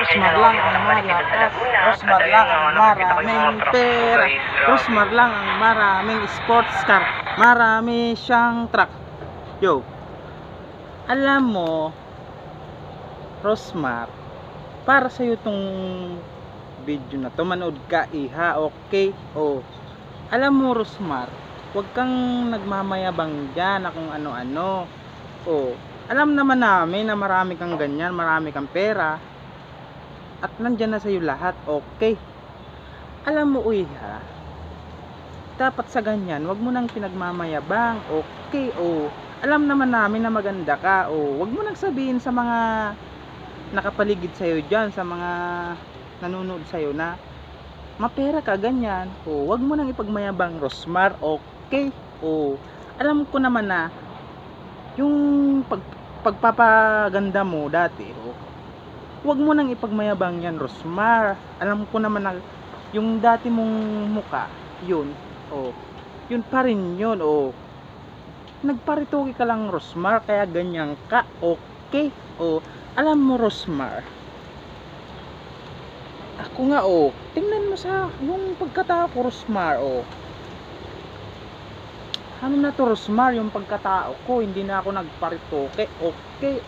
Rosmar lang ang malakas, Rosmar lang ang maraming pera, Rosmar lang ang maraming sports car, marami siyang truck. Yo, alam mo, Rosmar, para sa'yo tong video na to, manood ka iha, okay? Alam mo Rosmar, huwag kang nagmamayabang dyan na kung ano-ano. Alam naman namin na marami kang ganyan, marami kang pera, at nandyan na sa'yo lahat, okay? Alam mo iha, dapat sa ganyan, huwag mo nang pinagmamayabang, okay? Alam naman namin na maganda ka, huwag mo nang sabihin sa mga nakapaligid sa'yo dyan, sa mga nanonood sa'yo na mapera ka ganyan. Wag mo nang ipagmayabang Rosmar, okay? Alam ko naman na yung pagpapaganda mo dati, wag mo nang ipagmayabang yan Rosmar. Alam ko naman na yung dati mong muka, yun pa rin yun. Nagparitoki ka lang Rosmar, kaya ganyan ka, okay? Alam mo Rosmar, ako nga tingnan mo sa yung pagkatao ko Rosmar. Ano na to Rosmar, yung pagkatao ko, hindi na ako nagparitoke, okay?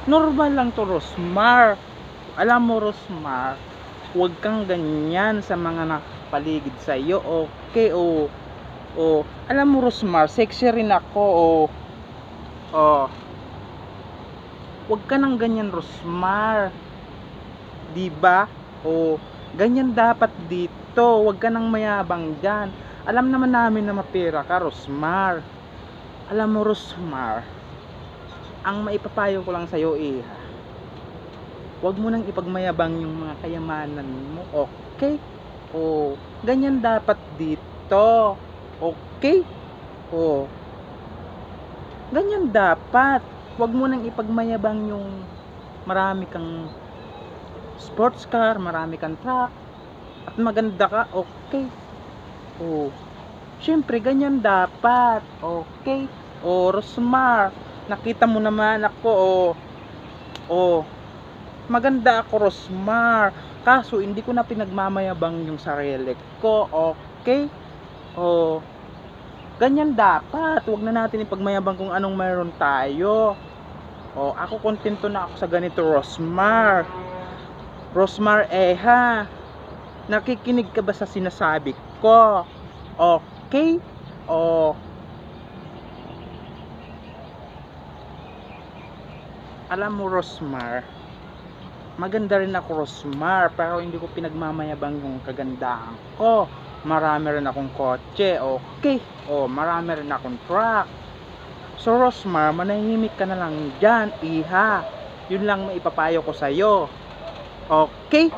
Normal lang to Rosmar. Alam mo Rosmar, huwag kang ganyan sa mga nakapaligid sa iyo, okay? Alam mo Rosmar, sexy rin ako. Huwag ka nang ganyan Rosmar, diba? Ganyan dapat dito, huwag ka nang mayabang dyan. Alam naman namin na mapera ka Rosmar. Alam mo Rosmar, ang maipapayo ko lang sa'yo huwag mo nang ipagmayabang yung mga kayamanan mo, okay? Ganyan dapat dito, okay? Ganyan dapat. Huwag mo nang ipagmayabang yung marami kang sports car, marami kang truck, at maganda ka, okay? Syempre ganyan dapat, okay? Rosmar, nakita mo naman ako, maganda ako Rosmar, kaso hindi ko na pinagmamayabang yung sarili ko, okay? Ganyan dapat. Huwag na natin ipagmayabang kung anong mayroon tayo. Ako kontento na ako sa ganito Rosmar. Rosmar nakikinig ka ba sa sinasabi ko? Okay? Alam mo Rosmar, maganda rin ako Rosmar, pero hindi ko pinagmamayabang yung kagandahan ko. Marami rin akong kotse, okay? Marami rin akong truck. So Rosmar, manahimik ka na lang dyan iha. Yun lang maipapayo ko sa'yo, okay?